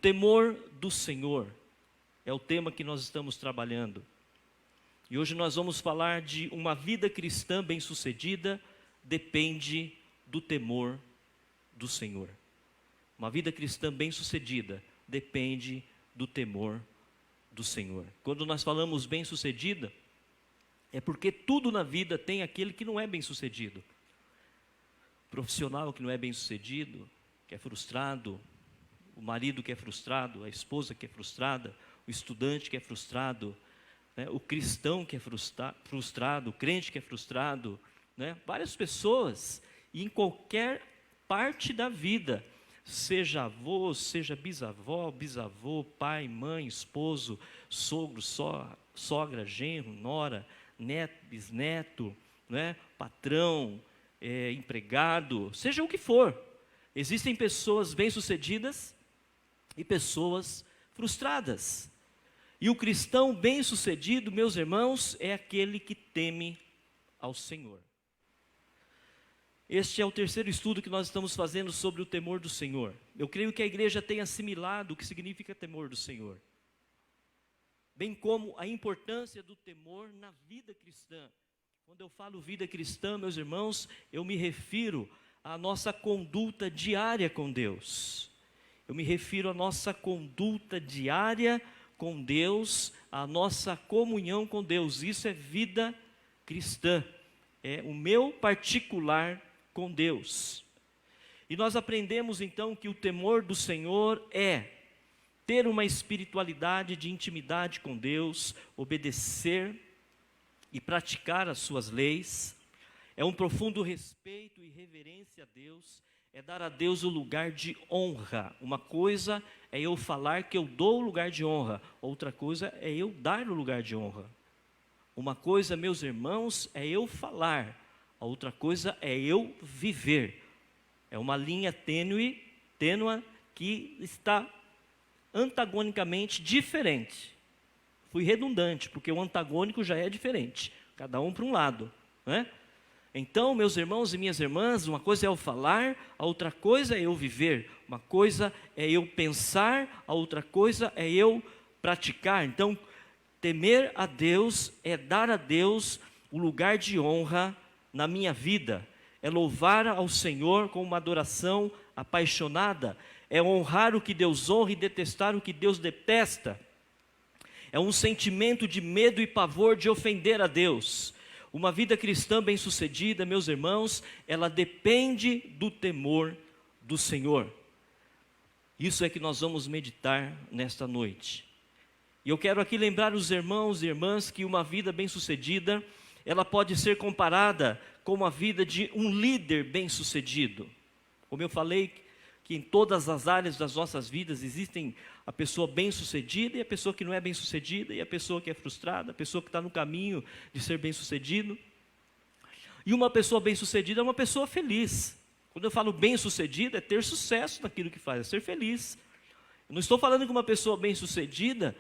Temor do Senhor é o tema que nós estamos trabalhando. E hoje nós vamos falar de uma vida cristã bem-sucedida depende do temor do Senhor. Uma vida cristã bem-sucedida depende do temor do Senhor. Quando nós falamos bem-sucedida, é porque tudo na vida tem aquele que não é bem-sucedido. Profissional que não é bem-sucedido, que é frustrado, o marido que é frustrado, a esposa que é frustrada, o estudante que é frustrado, né? O cristão que é frustrado, o crente que é frustrado, né? Várias pessoas, e em qualquer parte da vida, seja avô, seja bisavó, bisavô, pai, mãe, esposo, sogro, sogra, genro, nora, neto, bisneto, né? Patrão, empregado, seja o que for. Existem pessoas bem-sucedidas e pessoas frustradas. E o cristão bem-sucedido, meus irmãos, é aquele que teme ao Senhor. Este é o terceiro estudo que nós estamos fazendo sobre o temor do Senhor. Eu creio que a igreja tem assimilado o que significa temor do Senhor, bem como a importância do temor na vida cristã. Quando eu falo vida cristã, meus irmãos, eu me refiro à nossa conduta diária com Deus. Eu me refiro à nossa conduta diária com Deus, à nossa comunhão com Deus. Isso é vida cristã, é o meu particular com Deus. E nós aprendemos então que o temor do Senhor é ter uma espiritualidade de intimidade com Deus, obedecer e praticar as suas leis, é um profundo respeito e reverência a Deus, é dar a Deus o lugar de honra. Uma coisa é eu falar que eu dou o lugar de honra, outra coisa é eu dar o lugar de honra. Uma coisa, meus irmãos, é eu falar, a outra coisa é eu viver. É uma linha tênue que está antagonicamente diferente. Fui redundante, porque o antagônico já é diferente, cada um para um lado, né? Então, meus irmãos e minhas irmãs, uma coisa é eu falar, a outra coisa é eu viver. Uma coisa é eu pensar, a outra coisa é eu praticar. Então, temer a Deus é dar a Deus o lugar de honra na minha vida. É louvar ao Senhor com uma adoração apaixonada. É honrar o que Deus honra e detestar o que Deus detesta. É um sentimento de medo e pavor de ofender a Deus. Uma vida cristã bem-sucedida, meus irmãos, ela depende do temor do Senhor. Isso é que nós vamos meditar nesta noite. E eu quero aqui lembrar os irmãos e irmãs que uma vida bem-sucedida, ela pode ser comparada com a vida de um líder bem-sucedido. Como eu falei, que em todas as áreas das nossas vidas existem a pessoa bem-sucedida e a pessoa que não é bem-sucedida, e a pessoa que é frustrada, a pessoa que está no caminho de ser bem-sucedido. E uma pessoa bem-sucedida é uma pessoa feliz. Quando eu falo bem-sucedida, é ter sucesso naquilo que faz, é ser feliz. Eu não estou falando que uma pessoa bem-sucedida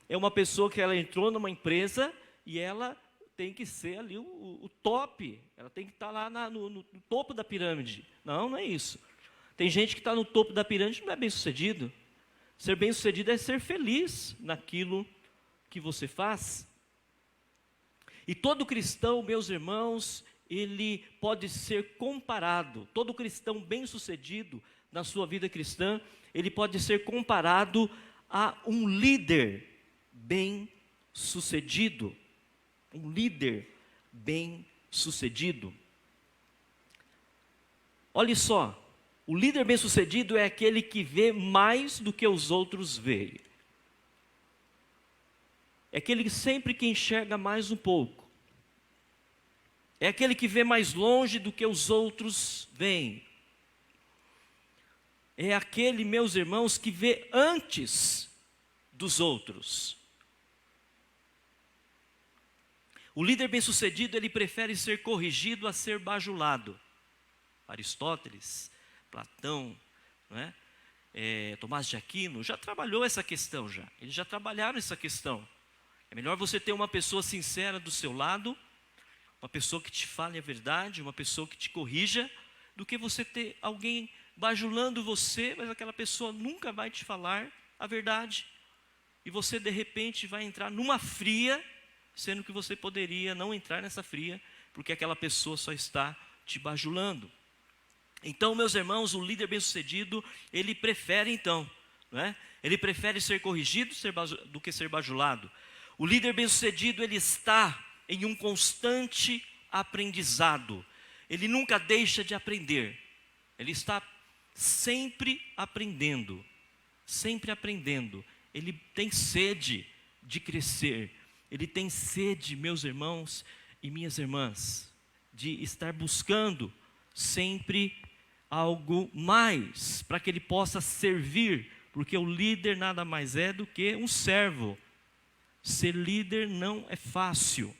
é uma pessoa que ela entrou numa empresa e ela tem que ser ali o top, ela tem que estar lá no topo da pirâmide. Não, não é isso. Tem gente que está no topo da pirâmide e não é bem-sucedido. Ser bem-sucedido é ser feliz naquilo que você faz. E todo cristão, meus irmãos, ele pode ser comparado, todo cristão bem-sucedido na sua vida cristã, ele pode ser comparado a um líder bem-sucedido. Um líder bem-sucedido. Olha só. O líder bem-sucedido é aquele que vê mais do que os outros veem. É aquele que sempre que enxerga mais um pouco. É aquele que vê mais longe do que os outros veem. É aquele, meus irmãos, que vê antes dos outros. O líder bem-sucedido, ele prefere ser corrigido a ser bajulado. Aristóteles, Platão, não é? Tomás de Aquino já trabalhou essa questão já. Eles já trabalharam essa questão. É melhor você ter uma pessoa sincera do seu lado, uma pessoa que te fale a verdade, uma pessoa que te corrija, do que você ter alguém bajulando você, mas aquela pessoa nunca vai te falar a verdade, e você de repente vai entrar numa fria, sendo que você poderia não entrar nessa fria, porque aquela pessoa só está te bajulando. Então, meus irmãos, o líder bem-sucedido, ele prefere então, né? Ele prefere ser corrigido do que ser bajulado. O líder bem-sucedido, ele está em um constante aprendizado. Ele nunca deixa de aprender. Ele está sempre aprendendo. Sempre aprendendo. Ele tem sede de crescer. Ele tem sede, meus irmãos e minhas irmãs, de estar buscando sempre algo mais, para que ele possa servir, porque o líder nada mais é do que um servo. Ser líder não é fácil.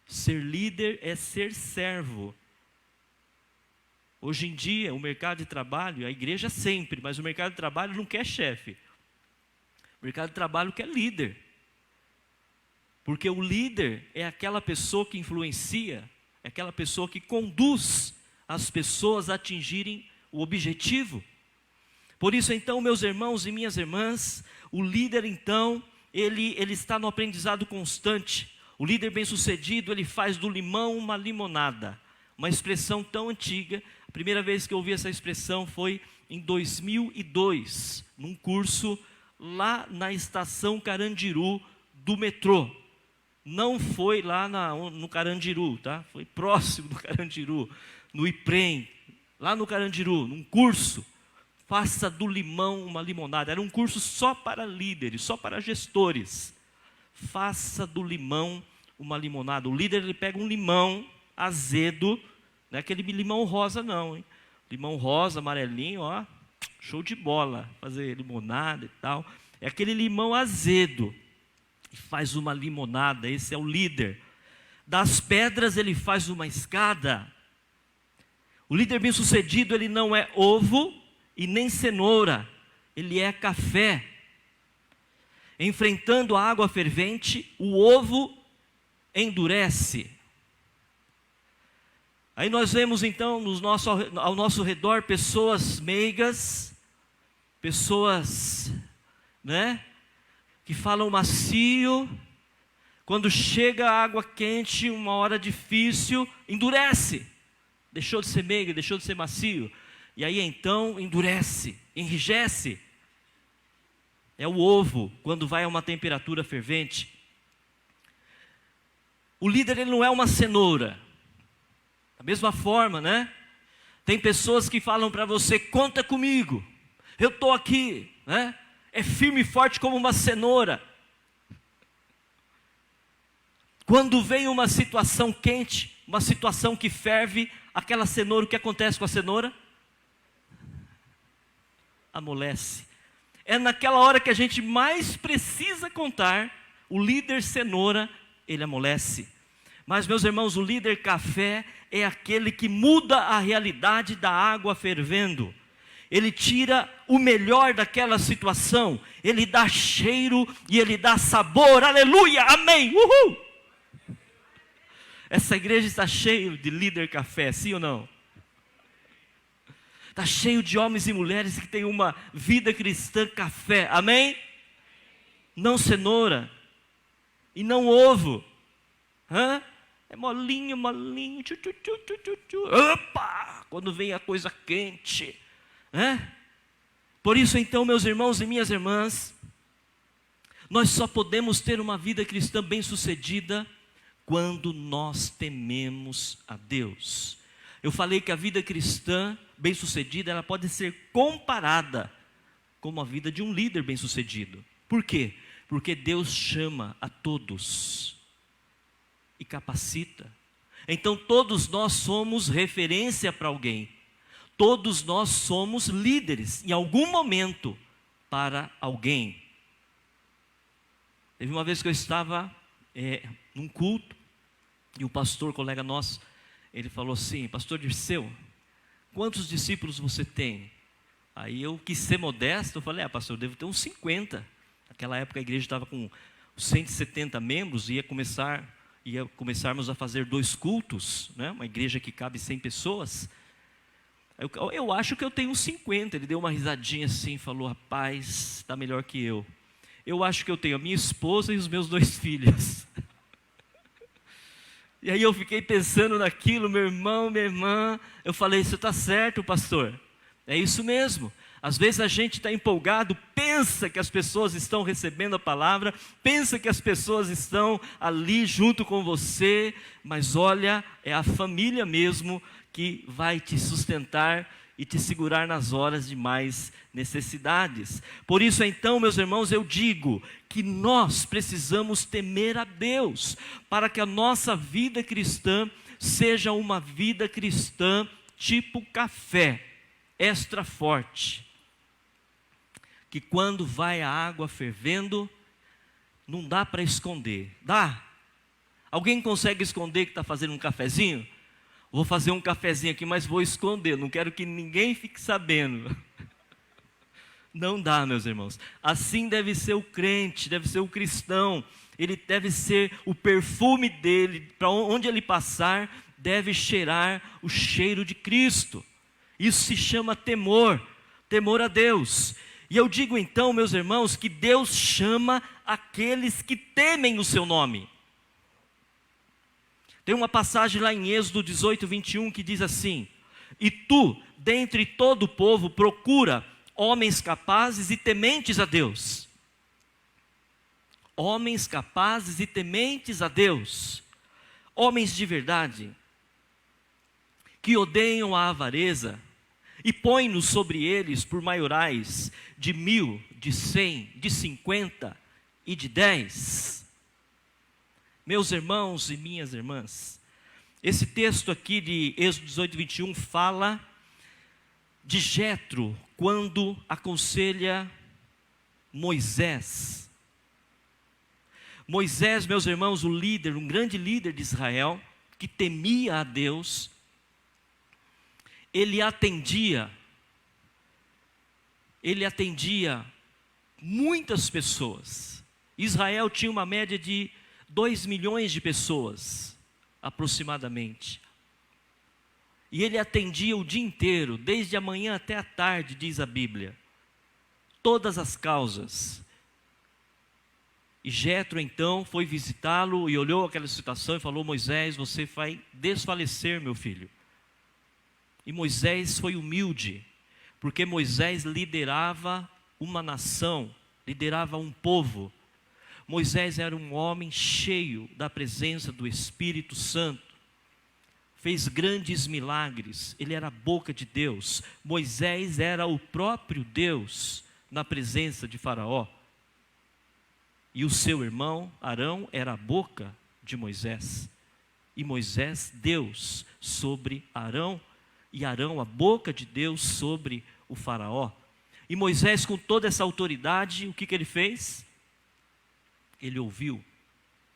Ser líder é ser servo. Hoje em dia, o mercado de trabalho, a igreja sempre, mas o mercado de trabalho não quer chefe. O mercado de trabalho quer líder. Porque o líder é aquela pessoa que influencia, é aquela pessoa que conduz as pessoas a atingirem o objetivo. Por isso, então, meus irmãos e minhas irmãs, o líder, então, ele está no aprendizado constante. O líder bem-sucedido, ele faz do limão uma limonada. Uma expressão tão antiga. A primeira vez que eu ouvi essa expressão foi em 2002, num curso lá na estação Carandiru do metrô. Não foi lá no Carandiru, tá? Foi próximo do Carandiru, no IPREM, lá no Carandiru, num curso. Faça do limão uma limonada. Era um curso só para líderes, só para gestores. Faça do limão uma limonada. O líder, ele pega um limão azedo, não é aquele limão rosa não, hein? Limão rosa, amarelinho, ó, show de bola, fazer limonada e tal. É aquele limão azedo, e faz uma limonada, esse é o líder. Das pedras ele faz uma escada. O líder bem-sucedido, ele não é ovo e nem cenoura, ele é café. Enfrentando a água fervente, o ovo endurece. Aí nós vemos então ao nosso redor pessoas meigas, pessoas, né, que falam macio. Quando chega a água quente, uma hora difícil, endurece. Deixou de ser meiga, deixou de ser macio. E aí então endurece, enrijece. É o ovo, quando vai a uma temperatura fervente. O líder, ele não é uma cenoura. Da mesma forma, né? Tem pessoas que falam para você, conta comigo, eu estou aqui, né? É firme e forte como uma cenoura. Quando vem uma situação quente, uma situação que ferve, aquela cenoura, o que acontece com a cenoura? Amolece. É naquela hora que a gente mais precisa contar, o líder cenoura, ele amolece. Mas, meus irmãos, o líder café é aquele que muda a realidade da água fervendo. Ele tira o melhor daquela situação, ele dá cheiro e ele dá sabor, aleluia, amém, uhul! Essa igreja está cheia de líder café, sim ou não? Está cheio de homens e mulheres que têm uma vida cristã café, amém? Não cenoura, e não ovo, hã? É molinho, molinho, tchu, tchu, tchu, tchu, tchu, tchu. Opa! Quando vem a coisa quente, né? Por isso então, meus irmãos e minhas irmãs, nós só podemos ter uma vida cristã bem-sucedida quando nós tememos a Deus. Eu falei que a vida cristã bem-sucedida, ela pode ser comparada com a vida de um líder bem-sucedido. Por quê? Porque Deus chama a todos e capacita. Então todos nós somos referência para alguém. Todos nós somos líderes em algum momento para alguém. Teve uma vez que eu estava num culto e um pastor, colega nosso, ele falou assim, pastor Dirceu, quantos discípulos você tem? Aí eu quis ser modesto, eu falei, pastor, eu devo ter uns 50. Naquela época a igreja estava com 170 membros, ia começarmos a fazer 2 cultos, né? Uma igreja que cabe 100 pessoas. Eu acho que eu tenho uns 50. Ele deu uma risadinha assim, falou: rapaz, está melhor que eu. Eu acho que eu tenho a minha esposa e os meus 2 filhos. E aí eu fiquei pensando naquilo, meu irmão, minha irmã. Eu falei: isso está certo, pastor. É isso mesmo. Às vezes a gente está empolgado, pensa que as pessoas estão recebendo a palavra, pensa que as pessoas estão ali junto com você, mas olha, é a família mesmo que vai te sustentar e te segurar nas horas de mais necessidades. Por isso então, meus irmãos, eu digo que nós precisamos temer a Deus, para que a nossa vida cristã seja uma vida cristã tipo café, extra forte. Que quando vai a água fervendo, não dá para esconder. Dá? Alguém consegue esconder que está fazendo um cafezinho? Vou fazer um cafezinho aqui, mas vou esconder, não quero que ninguém fique sabendo. Não dá, meus irmãos. Assim deve ser o crente, deve ser o cristão. Ele deve ser o perfume dele, para onde ele passar, deve cheirar o cheiro de Cristo. Isso se chama temor, temor a Deus. E eu digo então, meus irmãos, que Deus chama aqueles que temem o seu nome. Tem uma passagem lá em Êxodo 18, 21, que diz assim: e tu, dentre todo o povo, procura homens capazes e tementes a Deus. Homens capazes e tementes a Deus. Homens de verdade, que odeiam a avareza, e põe-nos sobre eles por maiorais de 1000, de 100, de 50 e de 10. Meus irmãos e minhas irmãs, esse texto aqui de Êxodo 18, 21 fala de Jetro, quando aconselha Moisés. Moisés, meus irmãos, o líder, um grande líder de Israel, que temia a Deus, ele atendia muitas pessoas. Israel tinha uma média de 2 milhões de pessoas, aproximadamente. E ele atendia o dia inteiro, desde a manhã até a tarde, diz a Bíblia. Todas as causas. E Jetro então foi visitá-lo e olhou aquela situação e falou: Moisés, você vai desfalecer, meu filho. E Moisés foi humilde, porque Moisés liderava uma nação, liderava um povo. Moisés era um homem cheio da presença do Espírito Santo, fez grandes milagres, ele era a boca de Deus. Moisés era o próprio Deus na presença de Faraó. E o seu irmão Arão era a boca de Moisés. E Moisés, Deus sobre Arão, e Arão, a boca de Deus sobre o Faraó. E Moisés, com toda essa autoridade, o que ele fez? Ele ouviu.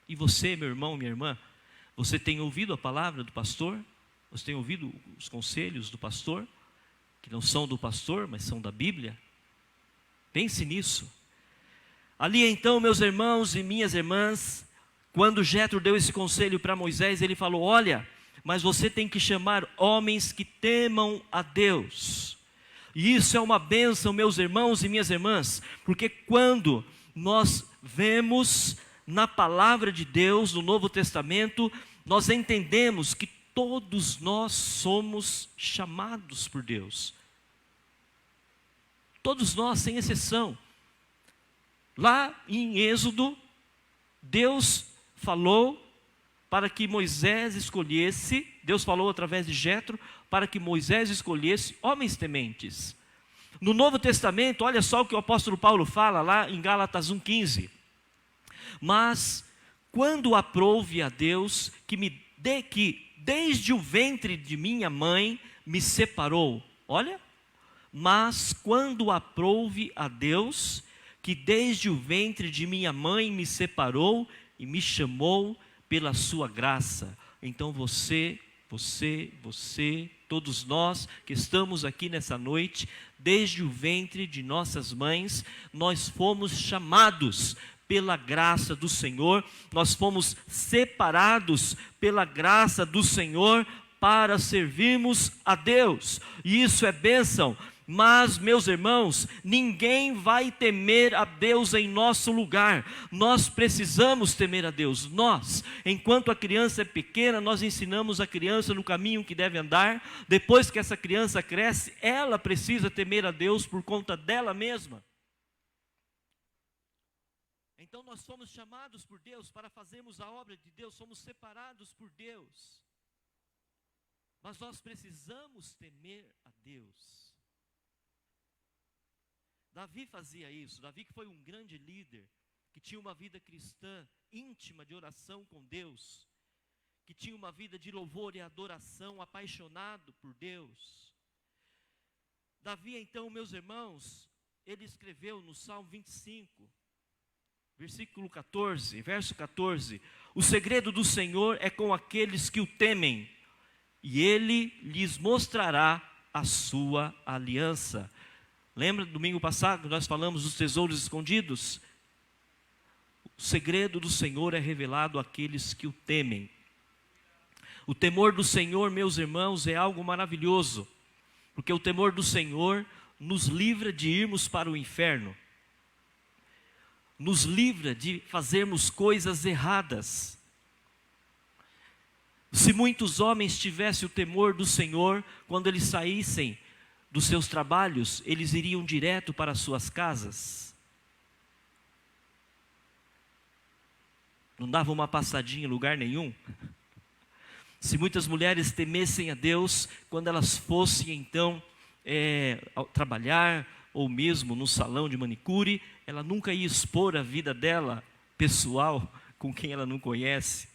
E você, meu irmão, minha irmã, você tem ouvido a palavra do pastor? Você tem ouvido os conselhos do pastor? Que não são do pastor, mas são da Bíblia? Pense nisso. Ali então, meus irmãos e minhas irmãs, quando Jetro deu esse conselho para Moisés, ele falou: olha, mas você tem que chamar homens que temam a Deus. E isso é uma bênção, meus irmãos e minhas irmãs, porque quando nós vemos na palavra de Deus, no Novo Testamento, nós entendemos que todos nós somos chamados por Deus. Todos nós, sem exceção. Lá em Êxodo, Deus falou para que Moisés escolhesse, Deus falou através de Jetro, para que Moisés escolhesse homens tementes. No Novo Testamento, olha só o que o apóstolo Paulo fala lá em Gálatas 1,15. Mas quando aprouve a Deus que desde o ventre de minha mãe me separou. Olha, mas quando aprouve a Deus que desde o ventre de minha mãe me separou e me chamou pela sua graça. Então você, todos nós que estamos aqui nessa noite, desde o ventre de nossas mães, nós fomos chamados pela graça do Senhor, nós fomos separados pela graça do Senhor para servirmos a Deus. E isso é bênção. Mas, meus irmãos, ninguém vai temer a Deus em nosso lugar. Nós precisamos temer a Deus. Nós, enquanto a criança é pequena, nós ensinamos a criança no caminho que deve andar. Depois que essa criança cresce, ela precisa temer a Deus por conta dela mesma. Então nós somos chamados por Deus para fazermos a obra de Deus, somos separados por Deus. Mas nós precisamos temer a Deus. Davi fazia isso. Davi, que foi um grande líder, que tinha uma vida cristã íntima de oração com Deus, que tinha uma vida de louvor e adoração, apaixonado por Deus. Davi, então, meus irmãos, ele escreveu no Salmo 25, versículo 14, verso 14: o segredo do Senhor é com aqueles que o temem, e Ele lhes mostrará a sua aliança. Lembra, domingo passado, nós falamos dos tesouros escondidos? O segredo do Senhor é revelado àqueles que o temem. O temor do Senhor, meus irmãos, é algo maravilhoso, porque o temor do Senhor nos livra de irmos para o inferno, nos livra de fazermos coisas erradas. Se muitos homens tivessem o temor do Senhor, quando eles saíssem dos seus trabalhos, eles iriam direto para as suas casas. Não dava uma passadinha em lugar nenhum. Se muitas mulheres temessem a Deus, quando elas fossem então trabalhar, ou mesmo no salão de manicure, ela nunca ia expor a vida dela pessoal com quem ela não conhece.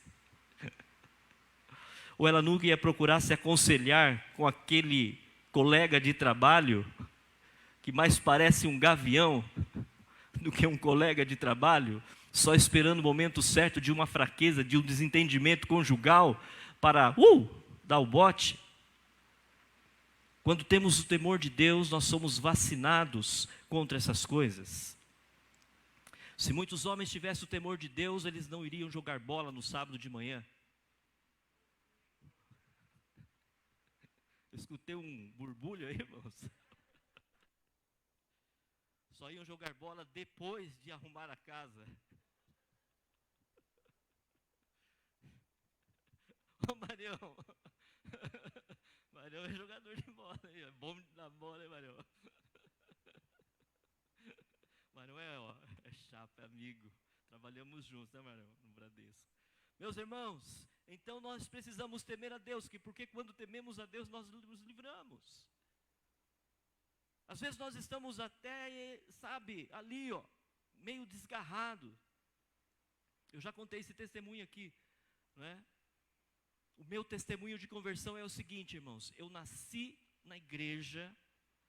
Ou ela nunca ia procurar se aconselhar com aquele colega de trabalho que mais parece um gavião do que um colega de trabalho, só esperando o momento certo de uma fraqueza, de um desentendimento conjugal para dar o bote. Quando temos o temor de Deus, nós somos vacinados contra essas coisas. Se muitos homens tivessem o temor de Deus, eles não iriam jogar bola no sábado de manhã. Eu escutei um burbulho aí, irmãos. Só iam jogar bola depois de arrumar a casa. Ô Marião. Marião é jogador de bola, é bom na bola, hein, Marião? Marião é chapa, é amigo. Trabalhamos juntos, né, Marião? No Bradesco. Meus irmãos, então nós precisamos temer a Deus, porque quando tememos a Deus, nós nos livramos. Às vezes nós estamos até, ali, meio desgarrado. Eu já contei esse testemunho aqui, não é? O meu testemunho de conversão é o seguinte, irmãos: eu nasci na igreja,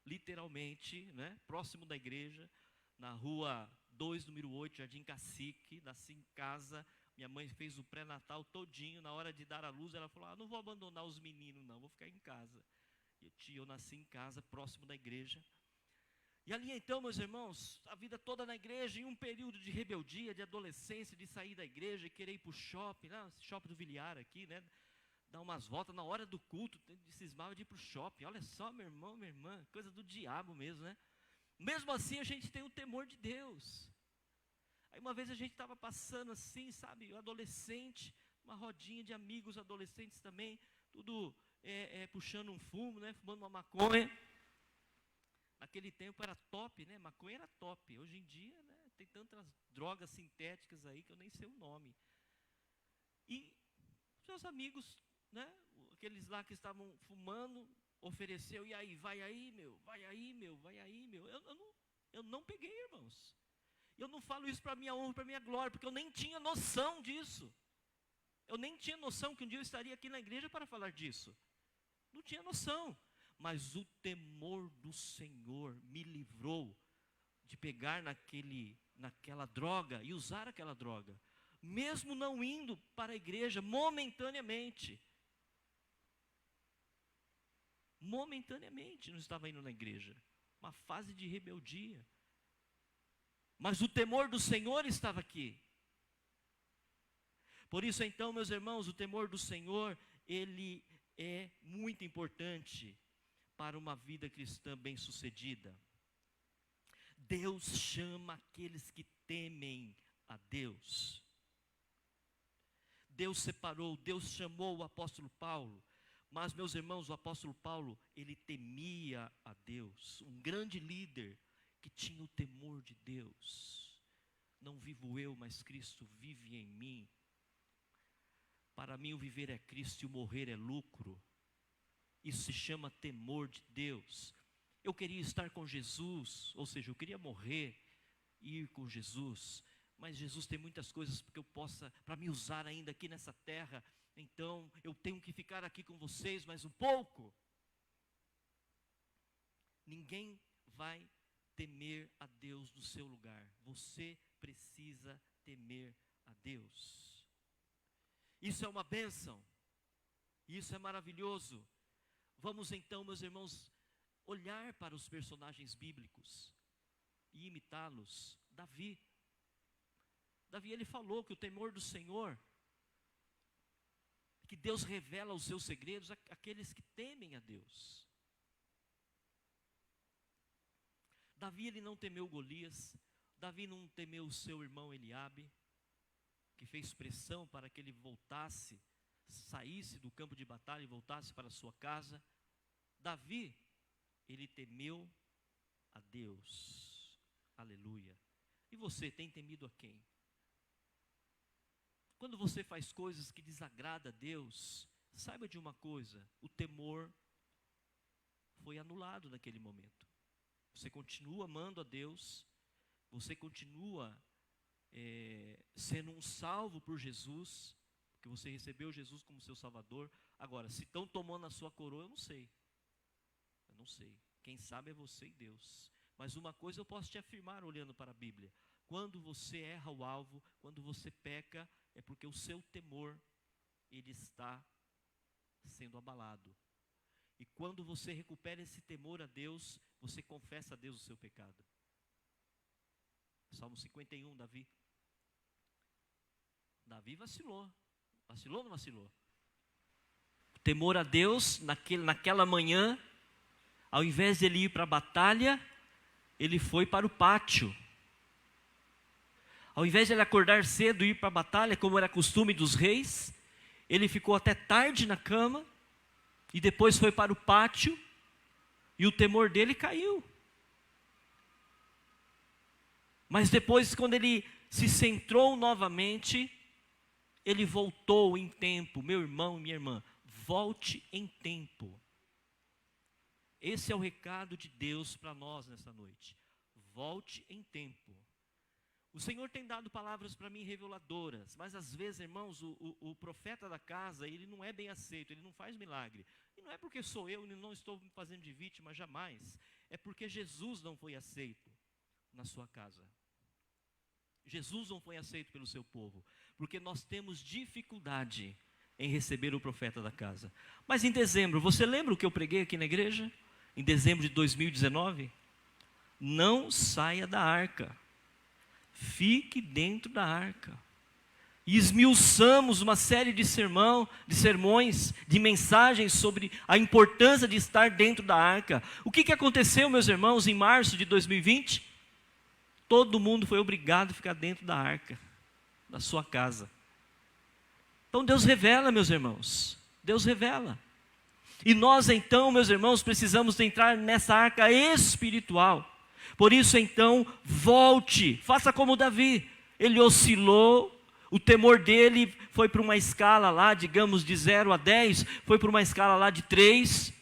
literalmente, né? Próximo da igreja, na rua 2, número 8, Jardim Cacique. Nasci em casa. Minha mãe fez o pré-natal todinho. Na hora de dar a luz, ela falou: não vou abandonar os meninos não, vou ficar em casa. Eu nasci em casa, próximo da igreja. E ali então, meus irmãos, a vida toda na igreja, em um período de rebeldia, de adolescência, de sair da igreja e querer ir para o shopping, shopping do Viliar aqui, né? Dar umas voltas na hora do culto, cismava de ir para o shopping. Olha só, meu irmão, minha irmã, coisa do diabo mesmo, né? Mesmo assim, a gente tem o temor de Deus. Aí uma vez a gente estava passando assim, adolescente, uma rodinha de amigos adolescentes também, tudo puxando um fumo, né? Fumando uma maconha. Naquele tempo era top, né? Maconha era top. Hoje em dia, né, tem tantas drogas sintéticas aí que eu nem sei o nome. E seus amigos, né, aqueles lá que estavam fumando, ofereceu: e aí, vai aí, meu, vai aí, meu, vai aí, meu. Eu não peguei, irmãos. Eu não falo isso para minha honra, para minha glória, porque eu nem tinha noção disso. Eu nem tinha noção que um dia eu estaria aqui na igreja para falar disso. Não tinha noção. Mas o temor do Senhor me livrou de pegar naquela droga e usar aquela droga, mesmo não indo para a igreja momentaneamente. Momentaneamente não estava indo na igreja. Uma fase de rebeldia. Mas o temor do Senhor estava aqui. Por isso então, meus irmãos, o temor do Senhor, ele é muito importante para uma vida cristã bem-sucedida. Deus chama aqueles que temem a Deus. Deus separou, Deus chamou o apóstolo Paulo. Mas, meus irmãos, o apóstolo Paulo, ele temia a Deus. Um grande líder que tinha o temor de Deus. Não vivo eu, mas Cristo vive em mim. Para mim o viver é Cristo e o morrer é lucro. Isso se chama temor de Deus. Eu queria estar com Jesus, ou seja, eu queria morrer e ir com Jesus. Mas Jesus tem muitas coisas que eu possa, para me usar ainda aqui nessa terra. Então eu tenho que ficar aqui com vocês mais um pouco. Ninguém vai temer a Deus no seu lugar. Você precisa temer a Deus. Isso é uma bênção. Isso é maravilhoso. Vamos então, meus irmãos, olhar para os personagens bíblicos e imitá-los. Davi, ele falou que o temor do Senhor, que Deus revela os seus segredos àqueles que temem a Deus. Davi, ele não temeu Golias. Davi não temeu o seu irmão Eliabe, que fez pressão para que ele voltasse, saísse do campo de batalha e voltasse para sua casa. Davi, ele temeu a Deus. Aleluia. E você tem temido a quem? Quando você faz coisas que desagradam a Deus, saiba de uma coisa: o temor foi anulado naquele momento. Você continua amando a Deus, você continua sendo um salvo por Jesus, porque você recebeu Jesus como seu Salvador. Agora, se estão tomando a sua coroa, eu não sei. Quem sabe é você e Deus. Mas uma coisa eu posso te afirmar olhando para a Bíblia: quando você erra o alvo, quando você peca, é porque o seu temor, ele está sendo abalado. E quando você recupera esse temor a Deus, você confessa a Deus o seu pecado. Salmo 51, Davi. Davi vacilou. Vacilou ou não vacilou? O temor a Deus, naquela manhã, ao invés de ele ir para a batalha, ele foi para o pátio. Ao invés de ele acordar cedo e ir para a batalha, como era costume dos reis, ele ficou até tarde na cama, e depois foi para o pátio, e o temor dele caiu. Mas depois, quando ele se centrou novamente, ele voltou em tempo. Meu irmão e minha irmã, volte em tempo. Esse é o recado de Deus para nós nessa noite. Volte em tempo. O Senhor tem dado palavras para mim reveladoras, mas às vezes, irmãos, o profeta da casa, ele não é bem aceito, ele não faz milagre. E não é porque sou eu, não estou me fazendo de vítima, jamais. É porque Jesus não foi aceito na sua casa. Jesus não foi aceito pelo seu povo, porque nós temos dificuldade em receber o profeta da casa. Mas em dezembro, você lembra o que eu preguei aqui na igreja? Em dezembro de 2019? Não saia da arca. Fique dentro da arca. E esmiuçamos uma série de sermões, de mensagens sobre a importância de estar dentro da arca. O que aconteceu, meus irmãos, em março de 2020? Todo mundo foi obrigado a ficar dentro da arca, da sua casa. Então Deus revela, meus irmãos. Deus revela. E nós então, meus irmãos, precisamos entrar nessa arca espiritual. Por isso então, volte, faça como Davi. Ele oscilou, o temor dele foi para uma escala lá, digamos de 0 a 10, foi para uma escala lá de 3.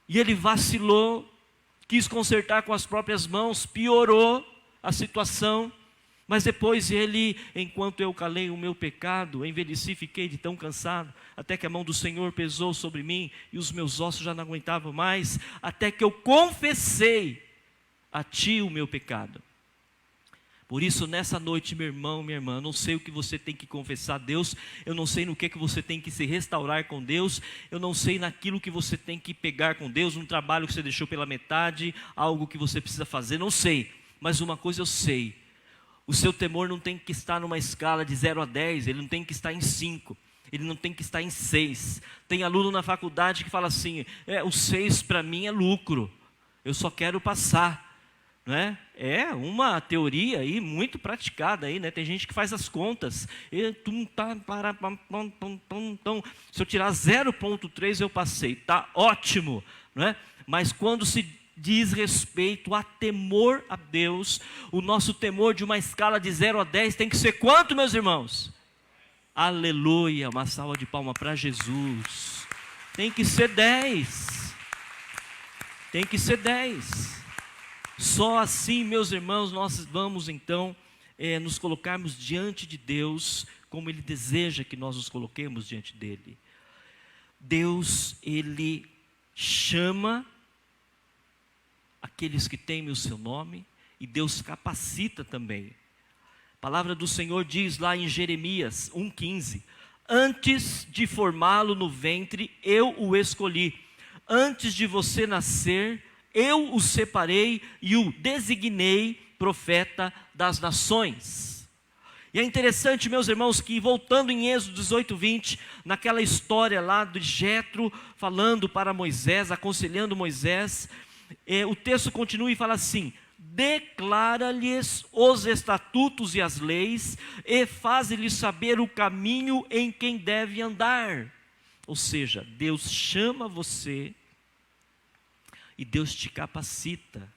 E ele vacilou, quis consertar com as próprias mãos, piorou a situação. Mas depois ele, enquanto eu calei o meu pecado, envelheci, fiquei de tão cansado, até que a mão do Senhor pesou sobre mim, e os meus ossos já não aguentavam mais, até que eu confessei a ti o meu pecado. Por isso, nessa noite, meu irmão, minha irmã, eu não sei o que você tem que confessar a Deus, eu não sei no que você tem que se restaurar com Deus, eu não sei naquilo que você tem que pegar com Deus, um trabalho que você deixou pela metade, algo que você precisa fazer, não sei. Mas uma coisa eu sei: o seu temor não tem que estar numa escala de 0 a 10, ele não tem que estar em 5. Ele não tem que estar em 6. Tem aluno na faculdade que fala assim, o 6 para mim é lucro, eu só quero passar. Né? É uma teoria aí muito praticada aí, né? Tem gente que faz as contas. Se eu tirar 0,3 eu passei, tá ótimo, né? Mas quando se diz respeito a temor a Deus, o nosso temor de uma escala de 0 a 10 tem que ser quanto, meus irmãos? Aleluia, uma salva de palmas para Jesus. Tem que ser 10. Tem que ser 10. Só assim, meus irmãos, nós vamos então nos colocarmos diante de Deus como Ele deseja que nós nos coloquemos diante dEle. Deus, Ele chama aqueles que temem o seu nome, e Deus capacita também. A palavra do Senhor diz lá em Jeremias 1,15: antes de formá-lo no ventre, eu o escolhi. Antes de você nascer, eu o separei e o designei profeta das nações. E é interessante, meus irmãos, que voltando em Êxodo 18:20, naquela história lá de Jetro, falando para Moisés, aconselhando Moisés, o texto continua e fala assim: declara-lhes os estatutos e as leis, e faz-lhes saber o caminho em quem deve andar. Ou seja, Deus chama você, e Deus te capacita.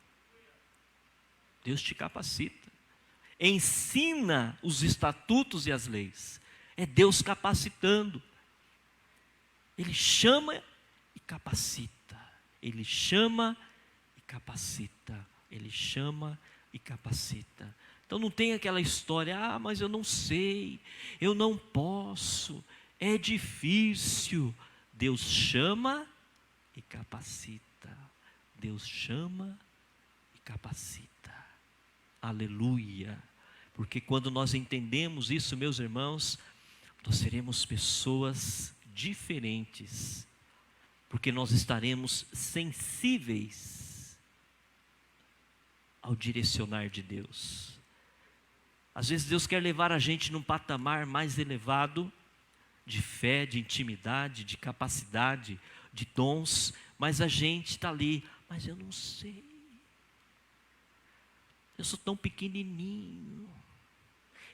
Deus te capacita. Ensina os estatutos e as leis. É Deus capacitando. Ele chama e capacita. Ele chama e capacita. Ele chama e capacita. Então não tem aquela história, mas eu não sei, eu não posso, é difícil. Deus chama e capacita. Deus chama e capacita. Aleluia. Porque quando nós entendemos isso, meus irmãos, nós seremos pessoas diferentes. Porque nós estaremos sensíveis ao direcionar de Deus. Às vezes Deus quer levar a gente num patamar mais elevado, de fé, de intimidade, de capacidade, de dons, mas a gente está ali, mas eu não sei, eu sou tão pequenininho,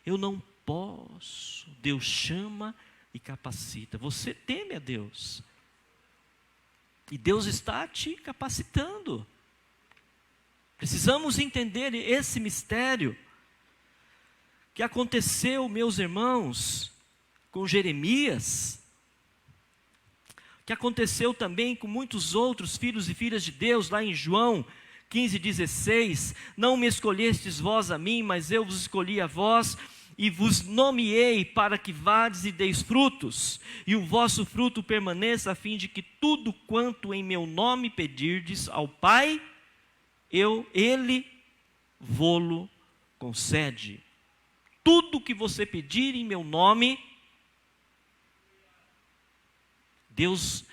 eu não posso. Deus chama e capacita. Você teme a Deus, e Deus está te capacitando. Precisamos entender esse mistério que aconteceu, meus irmãos, com Jeremias, que aconteceu também com muitos outros filhos e filhas de Deus, lá em João 15,16, não me escolhestes vós a mim, mas eu vos escolhi a vós, e vos nomeei para que vades e deis frutos, e o vosso fruto permaneça, a fim de que tudo quanto em meu nome pedirdes ao Pai, Ele vô-lo concede. Tudo que você pedir em meu nome,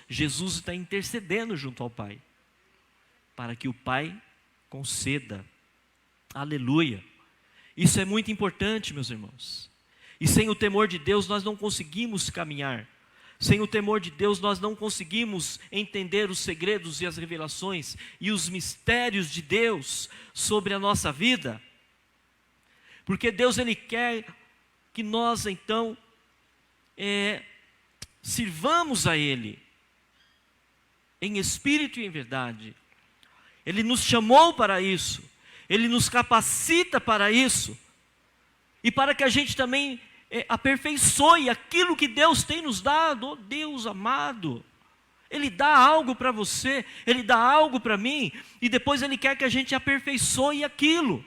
Jesus está intercedendo junto ao Pai, para que o Pai conceda. Aleluia. Isso é muito importante, meus irmãos. E sem o temor de Deus nós não conseguimos caminhar. Sem o temor de Deus nós não conseguimos entender os segredos e as revelações e os mistérios de Deus sobre a nossa vida. Porque Deus, Ele quer que nós então sirvamos a Ele em espírito e em verdade. Ele nos chamou para isso, Ele nos capacita para isso, e para que a gente também aperfeiçoe aquilo que Deus tem nos dado. Oh, Deus amado, Ele dá algo para você, Ele dá algo para mim, e depois Ele quer que a gente aperfeiçoe aquilo.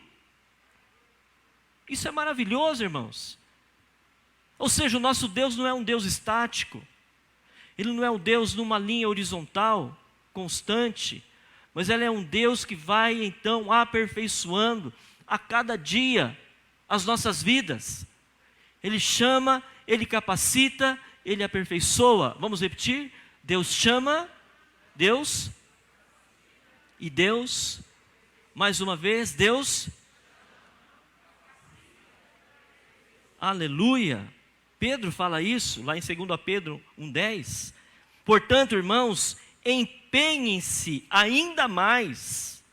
Isso é maravilhoso, irmãos. Ou seja, o nosso Deus não é um Deus estático, Ele não é um Deus numa linha horizontal, constante, mas Ele é um Deus que vai então aperfeiçoando a cada dia as nossas vidas. Ele chama, Ele capacita, Ele aperfeiçoa. Vamos repetir? Deus chama, Deus, e Deus, mais uma vez, Deus, aleluia. Pedro fala isso lá em 2 Pedro 1,10. Portanto, irmãos, empenhem-se ainda mais.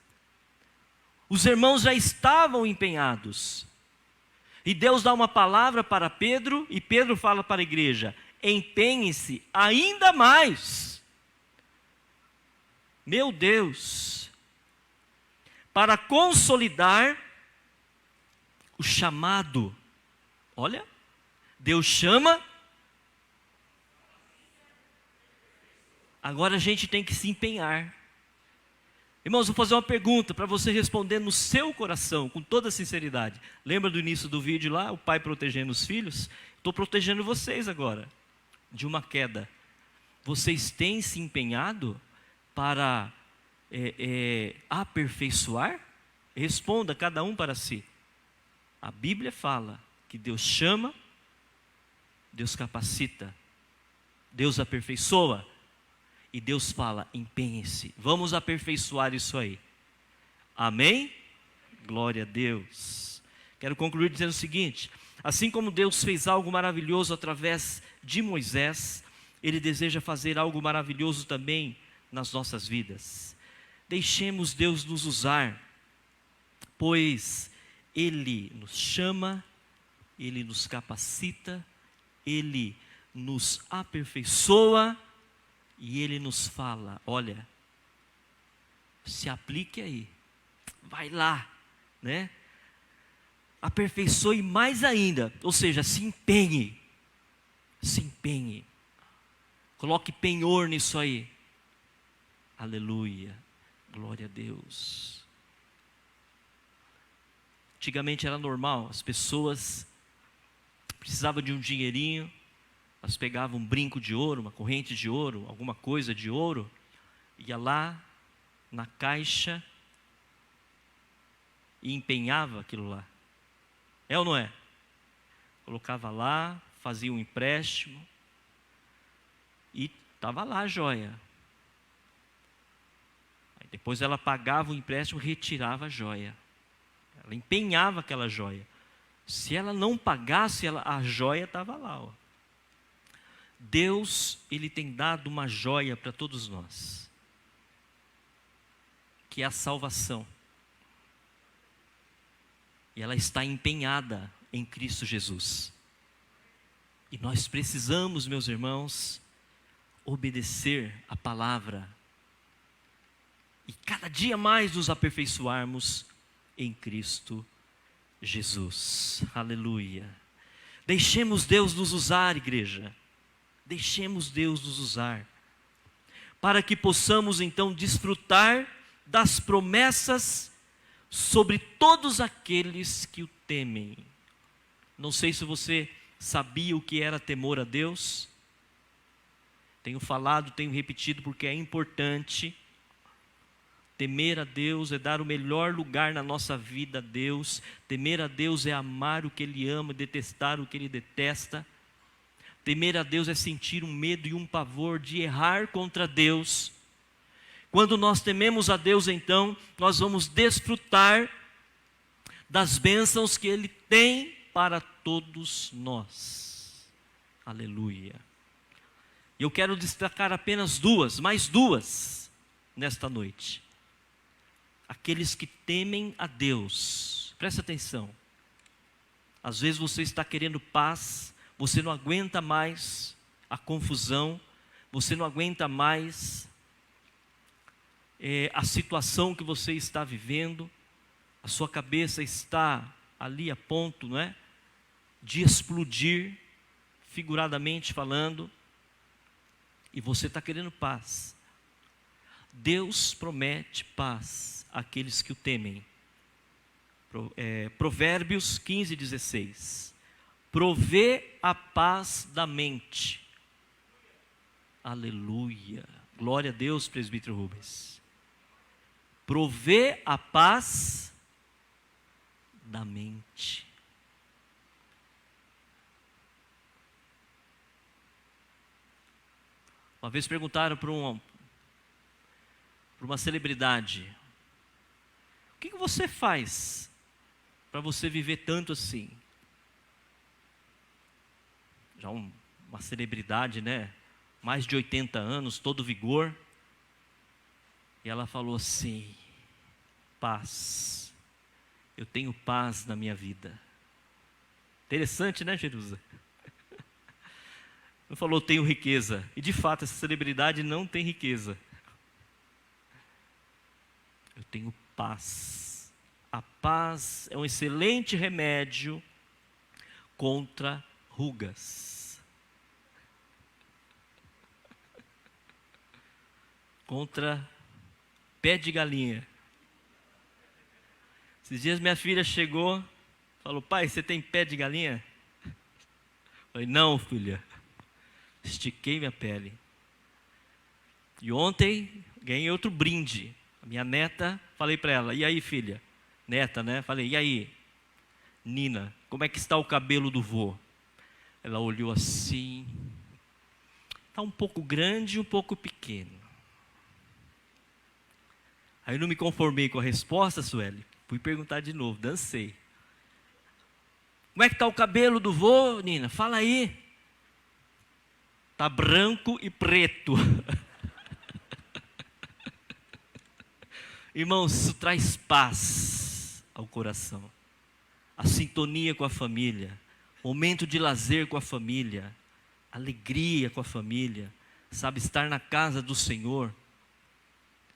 Os irmãos já estavam empenhados. E Deus dá uma palavra para Pedro, e Pedro fala para a igreja: empenhem-se ainda mais. Meu Deus! Para consolidar o chamado. Olha, Deus chama. Agora a gente tem que se empenhar. Irmãos, vou fazer uma pergunta para você responder no seu coração, com toda sinceridade. Lembra do início do vídeo lá, o pai protegendo os filhos? Estou protegendo vocês agora, de uma queda. Vocês têm se empenhado para aperfeiçoar? Responda cada um para si. A Bíblia fala que Deus chama, Deus capacita, Deus aperfeiçoa. E Deus fala: empenhe-se, vamos aperfeiçoar isso aí. Amém? Glória a Deus. Quero concluir dizendo o seguinte: assim como Deus fez algo maravilhoso através de Moisés, Ele deseja fazer algo maravilhoso também nas nossas vidas. Deixemos Deus nos usar, pois Ele nos chama, Ele nos capacita, Ele nos aperfeiçoa, e Ele nos fala: olha, se aplique aí, vai lá, né? Aperfeiçoe mais ainda, ou seja, se empenhe, coloque penhor nisso aí. Aleluia, glória a Deus. Antigamente era normal, as pessoas precisavam de um dinheirinho, elas pegavam um brinco de ouro, uma corrente de ouro, alguma coisa de ouro, ia lá na caixa e empenhava aquilo lá. É ou não é? Colocava lá, fazia um empréstimo e estava lá a joia. Aí depois ela pagava o empréstimo e retirava a joia. Ela empenhava aquela joia. Se ela não pagasse, a joia estava lá, ó. Deus, Ele tem dado uma joia para todos nós, que é a salvação. E ela está empenhada em Cristo Jesus. E nós precisamos, meus irmãos, obedecer a palavra. E cada dia mais nos aperfeiçoarmos em Cristo Jesus. Aleluia. Deixemos Deus nos usar, igreja. Deixemos Deus nos usar, para que possamos então desfrutar das promessas sobre todos aqueles que o temem. Não sei se você sabia o que era temor a Deus. Tenho falado, tenho repetido, porque é importante. Temer a Deus é dar o melhor lugar na nossa vida a Deus. Temer a Deus é amar o que Ele ama, detestar o que Ele detesta. Temer a Deus é sentir um medo e um pavor de errar contra Deus. Quando nós tememos a Deus, então, nós vamos desfrutar das bênçãos que Ele tem para todos nós. Aleluia. E eu quero destacar apenas mais duas, nesta noite. Aqueles que temem a Deus. Presta atenção. Às vezes você está querendo paz, você não aguenta mais a confusão, você não aguenta mais a situação que você está vivendo, a sua cabeça está ali a ponto, não é, de explodir, figuradamente falando, e você está querendo paz. Deus promete paz àqueles que o temem. Provérbios 15:16. Provê a paz da mente. Aleluia. Glória a Deus, presbítero Rubens. Provê a paz da mente. Uma vez perguntaram para uma celebridade: o que você faz para você viver tanto assim? já uma celebridade, né? Mais de 80 anos, todo vigor. E ela falou assim: paz. Eu tenho paz na minha vida. Interessante, né, Jerusa? Não falou tenho riqueza. E de fato, essa celebridade não tem riqueza. Eu tenho paz. A paz é um excelente remédio contra rugas. Contra pé de galinha. Esses dias minha filha chegou, falou: pai, você tem pé de galinha? Eu falei: não, filha. Estiquei minha pele. E ontem ganhei outro brinde. A minha neta, falei para ela: e aí, filha? Neta, né? Falei: e aí, Nina, como é que está o cabelo do vô? Ela olhou assim: está um pouco grande e um pouco pequeno. Aí eu não me conformei com a resposta, Sueli. Fui perguntar de novo, dancei. Como é que está o cabelo do vô, Nina? Fala aí. Está branco e preto. Irmãos, isso traz paz ao coração. A sintonia com a família. Momento de lazer com a família. Alegria com a família. Sabe, estar na casa do Senhor.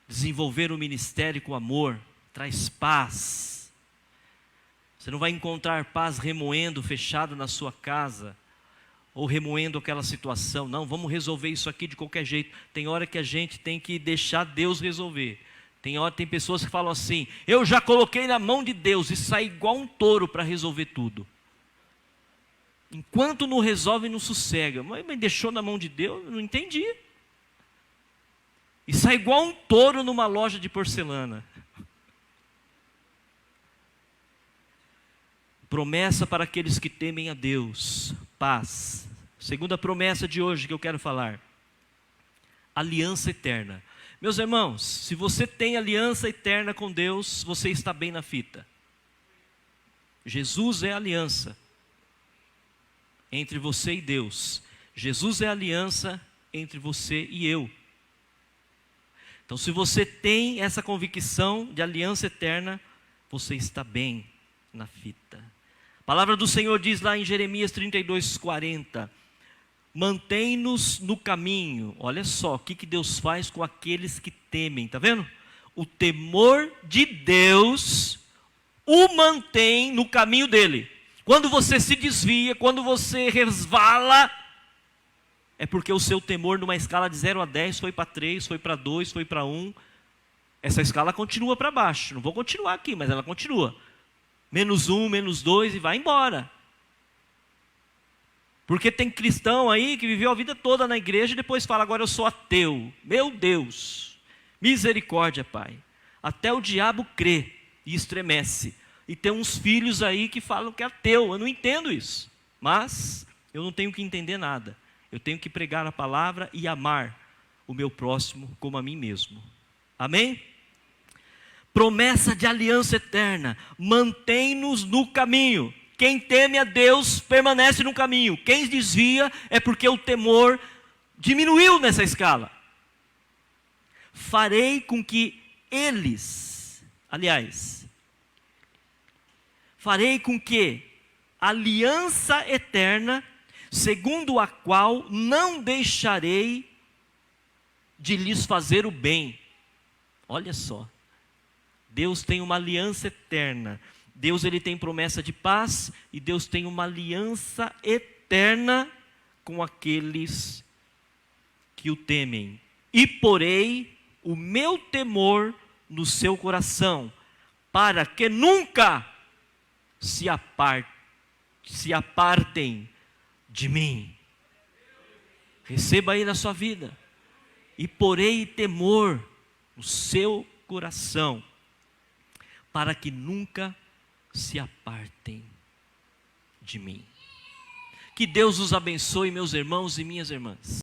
Desenvolver o ministério com amor. Traz paz. Você não vai encontrar paz remoendo, fechado na sua casa, ou remoendo aquela situação. Não, vamos resolver isso aqui de qualquer jeito. Tem hora que a gente tem que deixar Deus resolver. Tem pessoas que falam assim: eu já coloquei na mão de Deus, e sai igual um touro para resolver tudo. Enquanto não resolve, não sossega. Mas deixou na mão de Deus? Eu não entendi. E sai igual um touro numa loja de porcelana. Promessa para aqueles que temem a Deus, paz. Segunda promessa de hoje que eu quero falar: aliança eterna. Meus irmãos, se você tem aliança eterna com Deus, você está bem na fita. Jesus é a aliança entre você e Deus. Jesus é a aliança entre você e eu. Então, se você tem essa convicção de aliança eterna, você está bem na fita. A palavra do Senhor diz lá em Jeremias 32:40, mantém-nos no caminho. Olha só o que Deus faz com aqueles que temem, está vendo? O temor de Deus o mantém no caminho dele. Quando você se desvia, quando você resvala, é porque o seu temor numa escala de 0 a 10 foi para 3, foi para 2, foi para 1. Essa escala continua para baixo. Não vou continuar aqui, mas ela continua. -1, -2 e vai embora. Porque tem cristão aí que viveu a vida toda na igreja e depois fala: agora eu sou ateu. Meu Deus, misericórdia, Pai. Até o diabo crê e estremece. E tem uns filhos aí que falam que é ateu. Eu não entendo isso. Mas eu não tenho que entender nada. Eu tenho que pregar a palavra e amar o meu próximo como a mim mesmo. Amém? Promessa de aliança eterna, mantém-nos no caminho. Quem teme a Deus permanece no caminho. Quem desvia é porque o temor diminuiu nessa escala. Farei com que farei com que aliança eterna, segundo a qual não deixarei de lhes fazer o bem. Olha só. Deus tem uma aliança eterna. Deus, ele tem promessa de paz, e Deus tem uma aliança eterna com aqueles que o temem. E porei o meu temor no seu coração, para que nunca se apartem de mim. Receba aí na sua vida. E porei temor no seu coração, para que nunca se apartem de mim. Que Deus os abençoe, meus irmãos e minhas irmãs.